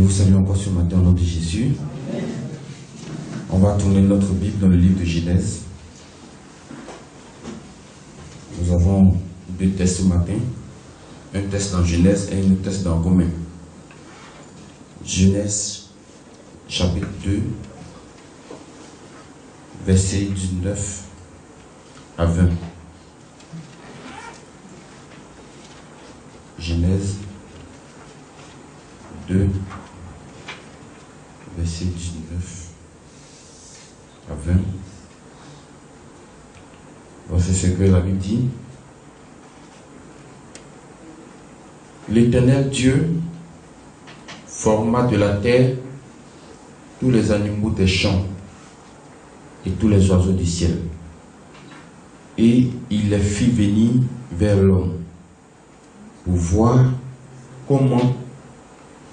Nous vous saluons encore ce matin au nom de Jésus. On va tourner notre Bible dans le livre de Genèse. Nous avons deux tests ce matin. Un test dans Genèse et un test dans Romains. Genèse, chapitre 2, versets 19 à 20. Genèse 2, verset 19 à 20. Voici ce que la Bible dit. L'Éternel Dieu forma de la terre tous les animaux des champs et tous les oiseaux du ciel. Et il les fit venir vers l'homme pour voir comment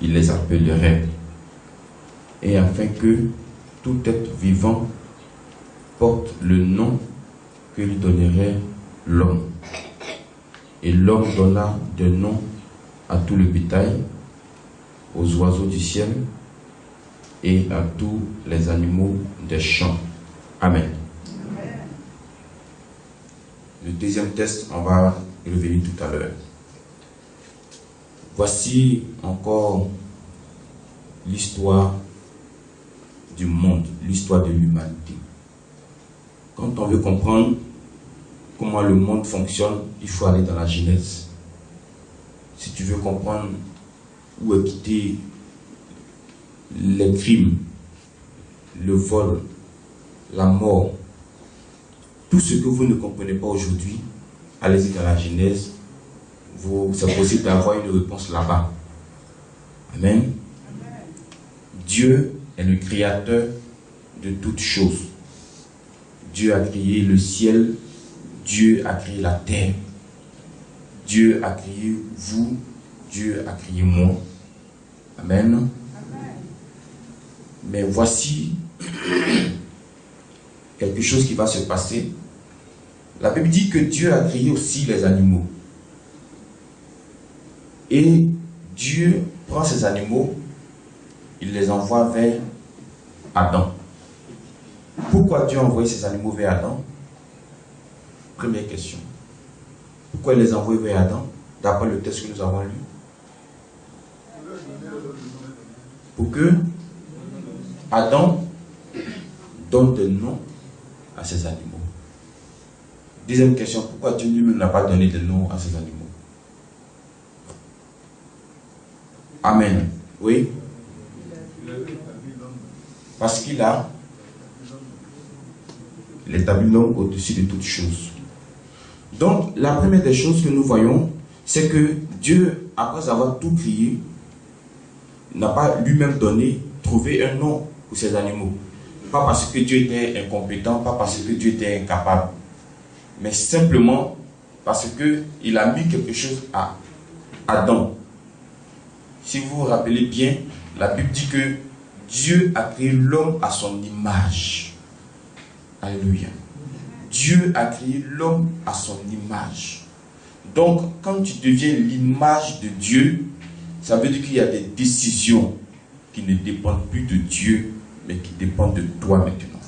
il les appellerait, et afin que tout être vivant porte le nom que lui donnerait l'homme. Et l'homme donna des noms à tout le bétail, aux oiseaux du ciel et à tous les animaux des champs. Amen. Amen. Le deuxième test, on va y revenir tout à l'heure. Voici encore l'histoire du monde, l'histoire de l'humanité. Quand on veut comprendre comment le monde fonctionne, il faut aller dans la Genèse. Si tu veux comprendre où est quitté les crimes, le vol, la mort, tout ce que vous ne comprenez pas aujourd'hui, allez-y dans la Genèse. C'est possible d'avoir une réponse là-bas. Amen. Amen. Dieu est le créateur de toutes choses. Dieu a créé le ciel, Dieu a créé la terre, Dieu a créé vous, Dieu a créé moi. Amen. Amen. Mais voici quelque chose qui va se passer. La Bible dit que Dieu a créé aussi les animaux. Et Dieu prend ces animaux, il les envoie vers Adam. Pourquoi Dieu a envoyé ces animaux vers Adam? Première question. Pourquoi il les a envoyés vers Adam, d'après le texte que nous avons lu? Pour que Adam donne des noms à ces animaux. Deuxième question, pourquoi Dieu lui-même n'a pas donné de noms à ces animaux? Amen. Oui. Parce qu'il a établi l'homme au-dessus de toutes choses. Donc, la première des choses que nous voyons, c'est que Dieu, après avoir tout créé, n'a pas lui-même trouvé un nom pour ces animaux. Pas parce que Dieu était incompétent, pas parce que Dieu était incapable, mais simplement parce qu'il a mis quelque chose à Adam. Si vous vous rappelez bien, la Bible dit que Dieu a créé l'homme à son image. Alléluia. Dieu a créé l'homme à son image. Donc, quand tu deviens l'image de Dieu, ça veut dire qu'il y a des décisions qui ne dépendent plus de Dieu, mais qui dépendent de toi maintenant.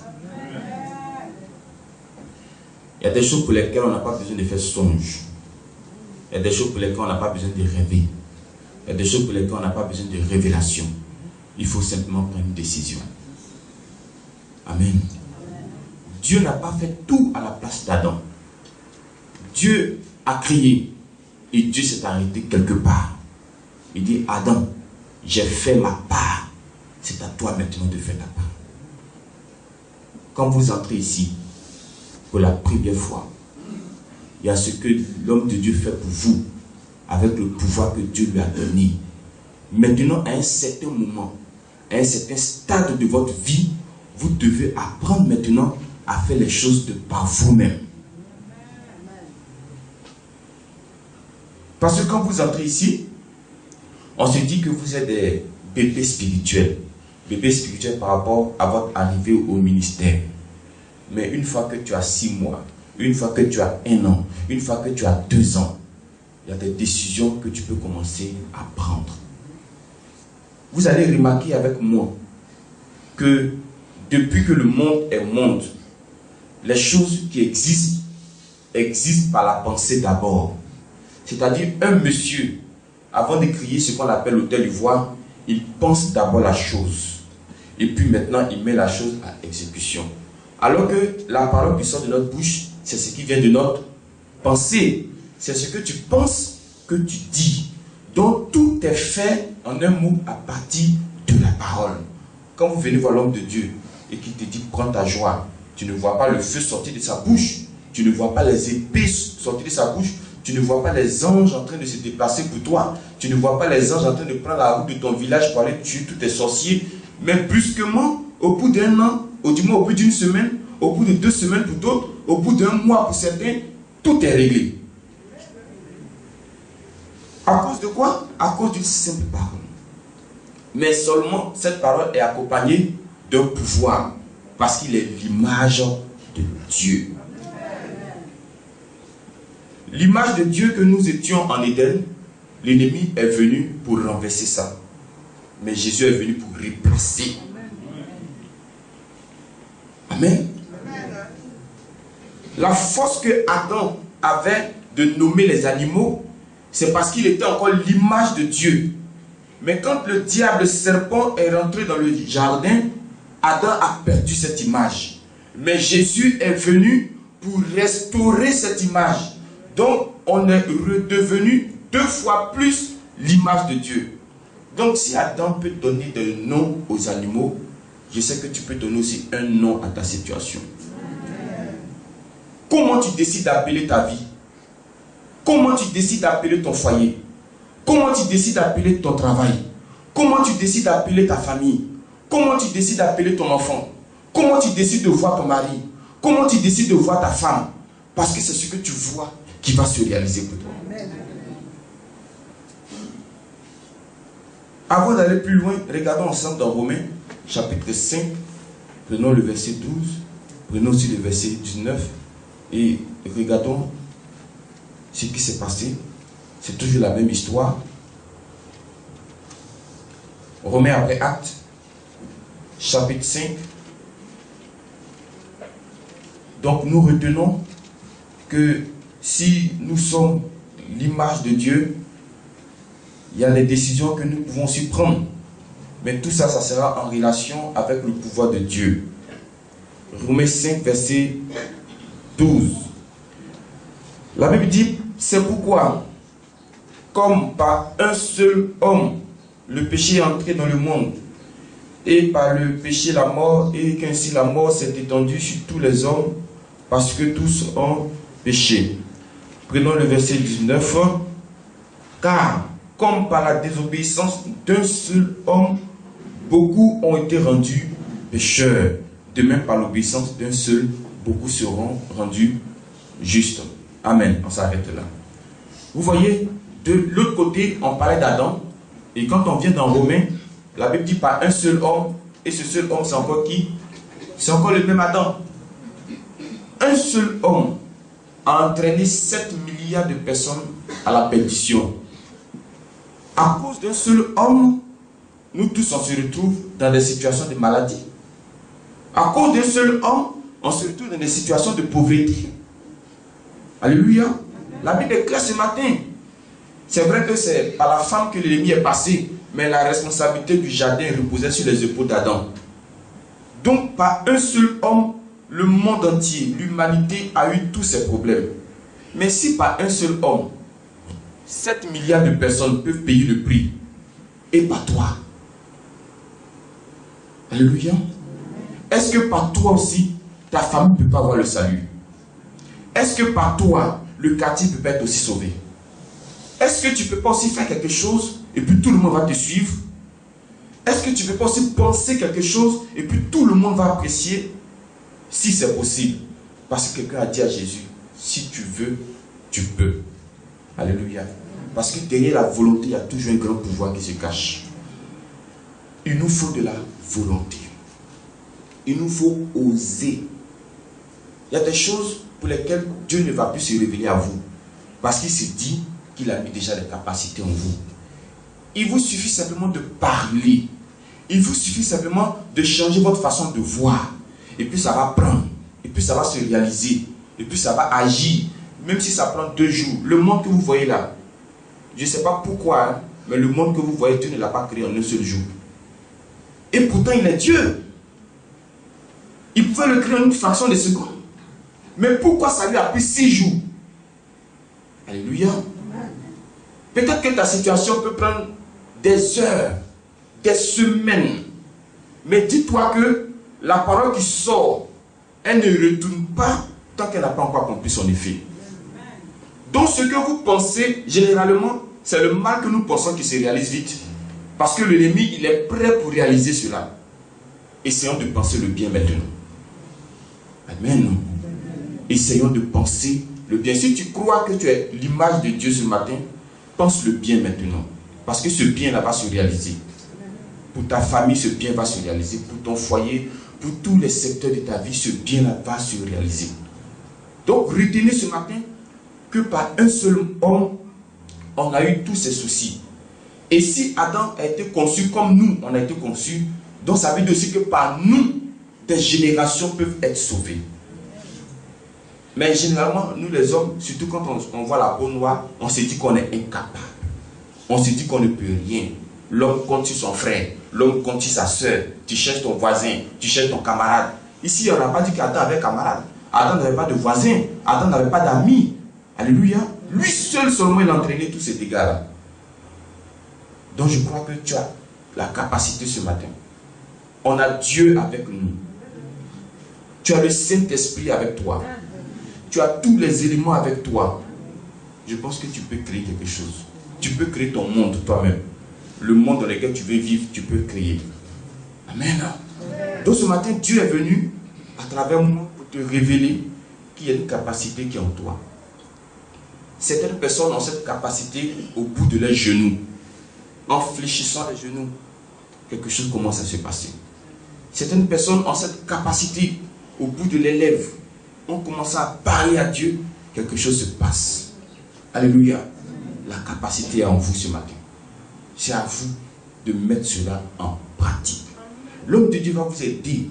Il y a des choses pour lesquelles on n'a pas besoin de faire songe. Il y a des choses pour lesquelles on n'a pas besoin de rêver. Il y a des choses pour lesquelles on n'a pas besoin de révélation. Il faut simplement prendre une décision. Amen. Dieu n'a pas fait tout à la place d'Adam. Dieu a créé et Dieu s'est arrêté quelque part. Il dit, Adam, j'ai fait ma part. C'est à toi maintenant de faire ta part. Quand vous entrez ici, pour la première fois, il y a ce que l'homme de Dieu fait pour vous, avec le pouvoir que Dieu lui a donné. Maintenant, à un certain moment, à un certain stade de votre vie, vous devez apprendre maintenant à faire les choses par vous-même. Parce que quand vous entrez ici, on se dit que vous êtes des bébés spirituels. Bébés spirituels par rapport à votre arrivée au ministère. Mais une fois que tu as 6 mois, une fois que tu as 1 an, une fois que tu as 2 ans, il y a des décisions que tu peux commencer à prendre. vous allez remarquer avec moi que depuis que le monde est monde, les choses qui existent par la pensée d'abord. C'est-à-dire un monsieur, avant de créer ce qu'on appelle l'autel ivoire, il pense d'abord la chose. Et puis maintenant, il met la chose à exécution. Alors que la parole qui sort de notre bouche, c'est ce qui vient de notre pensée. C'est ce que tu penses que tu dis. Donc tout est fait en un mot à partir de la parole. Quand vous venez voir l'homme de Dieu et qu'il te dit prends ta joie, tu ne vois pas le feu sortir de sa bouche, tu ne vois pas les épées sortir de sa bouche, tu ne vois pas les anges en train de se déplacer pour toi, tu ne vois pas les anges en train de prendre la route de ton village pour aller tuer tous tes sorciers, mais brusquement, au bout d'un an, au bout d'une semaine, au bout de 2 semaines pour d'autres, au bout d'un mois pour certains, tout est réglé. À cause de quoi? À cause d'une simple parole. Mais seulement cette parole est accompagnée d'un pouvoir, parce qu'il est l'image de Dieu. L'image de Dieu que nous étions en Éden, l'ennemi est venu pour renverser ça. Mais Jésus est venu pour replacer. Amen. La force que Adam avait de nommer les animaux, c'est parce qu'il était encore l'image de Dieu. Mais quand le diable, le serpent, est rentré dans le jardin, Adam a perdu cette image. Mais Jésus est venu pour restaurer cette image. Donc, on est redevenu 2 fois plus l'image de Dieu. Donc, si Adam peut donner des noms aux animaux, je sais que tu peux donner aussi un nom à ta situation. Comment tu décides d'appeler ta vie? Comment tu décides d'appeler ton foyer? Comment tu décides d'appeler ton travail? Comment tu décides d'appeler ta famille? Comment tu décides d'appeler ton enfant? Comment tu décides de voir ton mari? Comment tu décides de voir ta femme? Parce que c'est ce que tu vois qui va se réaliser pour toi. Avant d'aller plus loin, regardons ensemble dans Romains, chapitre 5. Prenons le verset 12. Prenons aussi le verset 19. Et regardons ce qui s'est passé. C'est toujours la même histoire. Romains après Actes, chapitre 5. Donc nous retenons que si nous sommes l'image de Dieu, il y a des décisions que nous pouvons aussi prendre. Mais tout ça, ça sera en relation avec le pouvoir de Dieu. Romains 5, verset 12. La Bible dit, c'est pourquoi, comme par un seul homme, le péché est entré dans le monde, et par le péché la mort, et qu'ainsi la mort s'est étendue sur tous les hommes, parce que tous ont péché. Prenons le verset 19. Car, comme par la désobéissance d'un seul homme, beaucoup ont été rendus pécheurs. De même, par l'obéissance d'un seul, beaucoup seront rendus justes. Amen. On s'arrête là. Vous voyez, de l'autre côté, on parlait d'Adam. Et quand on vient dans Romains, la Bible dit par un seul homme. Et ce seul homme, c'est encore qui? C'est encore le même Adam. Un seul homme a entraîné 7 milliards de personnes à la perdition. À cause d'un seul homme, nous tous on se retrouve dans des situations de maladie. À cause d'un seul homme, on se retrouve dans des situations de pauvreté. Alléluia. La Bible est claire ce matin. C'est vrai que c'est par la femme que l'ennemi est passé, mais la responsabilité du jardin reposait sur les épaules d'Adam. Donc par un seul homme, le monde entier, l'humanité a eu tous ces problèmes. Mais si par un seul homme, 7 milliards de personnes peuvent payer le prix, et par toi, alléluia, est-ce que par toi aussi, ta famille ne peut pas avoir le salut? Est-ce que par toi, le quartier peut pas être aussi sauvé? Est-ce que tu ne peux pas aussi faire quelque chose et puis tout le monde va te suivre? Est-ce que tu ne peux pas aussi penser quelque chose et puis tout le monde va apprécier? Si c'est possible. Parce que quelqu'un a dit à Jésus, si tu veux, tu peux. Alléluia. Parce que derrière la volonté, il y a toujours un grand pouvoir qui se cache. Il nous faut de la volonté. Il nous faut oser. Il y a des choses pour lesquelles Dieu ne va plus se révéler à vous. Parce qu'il se dit qu'il a mis déjà des capacités en vous. Il vous suffit simplement de parler. Il vous suffit simplement de changer votre façon de voir. Et puis ça va prendre. Et puis ça va se réaliser. Et puis ça va agir. Même si ça prend 2 jours. Le monde que vous voyez là, je ne sais pas pourquoi, hein, mais le monde que vous voyez, Dieu ne l'a pas créé en un seul jour. Et pourtant, il est Dieu. Il pouvait le créer en une fraction de seconde. Mais pourquoi ça lui a pris 6 jours? Alléluia. Peut-être que ta situation peut prendre des heures, des semaines. Mais dis-toi que la parole qui sort, elle ne retourne pas tant qu'elle n'a pas encore accompli son effet. Donc ce que vous pensez, généralement, c'est le mal que nous pensons qui se réalise vite. Parce que l'ennemi, il est prêt pour réaliser cela. Essayons de penser le bien maintenant. Amen. Essayons de penser le bien. Si tu crois que tu es l'image de Dieu ce matin, pense le bien maintenant. Parce que ce bien-là va se réaliser. Pour ta famille, ce bien va se réaliser. Pour ton foyer, pour tous les secteurs de ta vie, ce bien-là va se réaliser. Donc, retenez ce matin que par un seul homme, on a eu tous ces soucis. Et si Adam a été conçu comme nous, on a été conçus, donc ça veut dire aussi que par nous, des générations peuvent être sauvées. Mais généralement, nous les hommes, surtout quand on voit la peau noire, on se dit qu'on est incapable. On se dit qu'on ne peut rien. L'homme compte sur son frère, l'homme compte sur sa soeur. Tu cherches ton voisin, tu cherches ton camarade. Ici, on n'a pas dit qu'Adam avait camarade. Adam n'avait pas de voisin, Adam n'avait pas d'amis. Alléluia. Lui seul seulement il a entraîné tous ces dégâts-là. Donc je crois que tu as la capacité ce matin. On a Dieu avec nous. Tu as le Saint-Esprit avec toi. Tu as tous les éléments avec toi. Je pense que tu peux créer quelque chose. Tu peux créer ton monde toi-même. Le monde dans lequel tu veux vivre, tu peux créer. Amen. Donc ce matin, Dieu est venu à travers moi pour te révéler qu'il y a une capacité qui est en toi. Certaines personnes ont cette capacité au bout de leurs genoux. En fléchissant les genoux, quelque chose commence à se passer. Certaines personnes ont cette capacité au bout de leurs lèvres. On commence à parler à Dieu, quelque chose se passe. Alléluia. La capacité est en vous ce matin. C'est à vous de mettre cela en pratique. L'homme de Dieu va vous aider.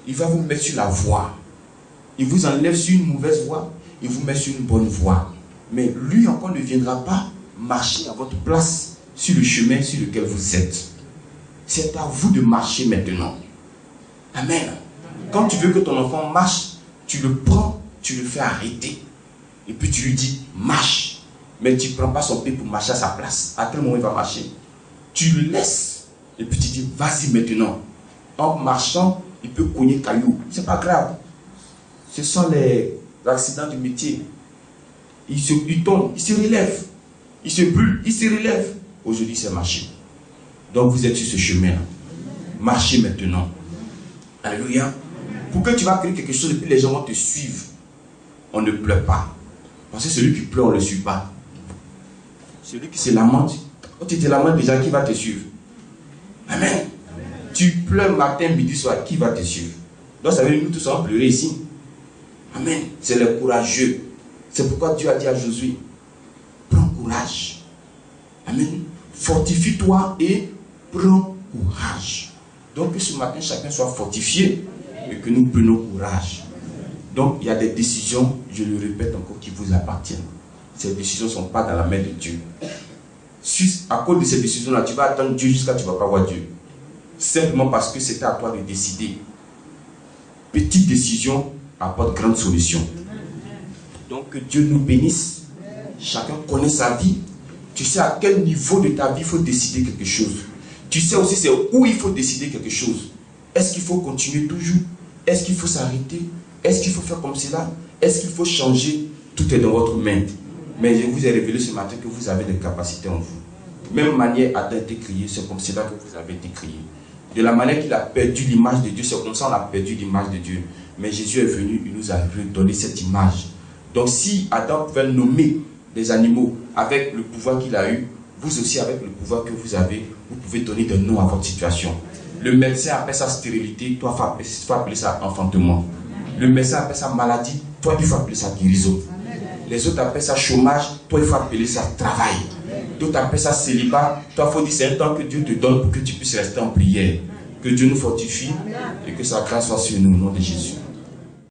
Il va vous mettre sur la voie. Il vous enlève sur une mauvaise voie. Il vous met sur une bonne voie. Mais lui encore ne viendra pas marcher à votre place sur le chemin sur lequel vous êtes. C'est à vous de marcher maintenant. Amen. Quand tu veux que ton enfant marche, tu le prends, tu le fais arrêter. Et puis tu lui dis, marche. Mais tu ne prends pas son pied pour marcher à sa place. À quel moment il va marcher? Tu le laisses. Et puis tu dis, vas-y maintenant. En marchant, il peut cogner caillou. Ce n'est pas grave. Ce sont les accidents du métier. Il tombe, il se relève. Il se brûle, il se relève. Aujourd'hui, c'est marcher. Donc vous êtes sur ce chemin-là. Marchez maintenant. Alléluia. Pour que tu vas créer quelque chose et puis les gens vont te suivre. On ne pleure pas. Parce que celui qui pleure, on ne le suit pas. Celui qui se lamente, quand tu te lamentes déjà, qui va te suivre? Amen. Amen. Tu pleures matin, midi, soir, qui va te suivre? Donc ça veut dire que nous tous allons pleurer ici. Amen. C'est les courageux. C'est pourquoi Dieu a dit à Josué, prends courage. Amen. Fortifie-toi et prends courage. Donc que ce matin, chacun soit fortifié et que nous prenions courage. Donc il y a des décisions, je le répète encore, qui vous appartiennent. Ces décisions ne sont pas dans la main de Dieu. Si à cause de ces décisions-là, tu vas attendre Dieu jusqu'à ce que tu ne vas pas voir Dieu. Simplement parce que c'est à toi de décider. Petite décision apporte grande solution. Donc que Dieu nous bénisse. Chacun connaît sa vie. Tu sais à quel niveau de ta vie il faut décider quelque chose. Tu sais aussi c'est où il faut décider quelque chose. Est-ce qu'il faut continuer toujours? Est-ce qu'il faut s'arrêter? Est-ce qu'il faut faire comme cela? Est-ce qu'il faut changer? Tout est dans votre main. Mais je vous ai révélé ce matin que vous avez des capacités en vous. Même manière Adam a été créé, c'est comme cela que vous avez été créé. De la manière qu'il a perdu l'image de Dieu, c'est comme ça qu'on a perdu l'image de Dieu. Mais Jésus est venu, il nous a redonné cette image. Donc si Adam pouvait nommer des animaux avec le pouvoir qu'il a eu, vous aussi avec le pouvoir que vous avez, vous pouvez donner des noms à votre situation. Le médecin appelle ça stérilité, toi il faut appeler ça enfantement. Le médecin appelle ça maladie, toi il faut appeler ça guérison. Les autres appellent ça chômage, toi il faut appeler ça travail. D'autres appellent ça célibat. Toi, il faut dire c'est un temps que Dieu te donne pour que tu puisses rester en prière. Que Dieu nous fortifie et que sa grâce soit sur nous, au nom de Jésus.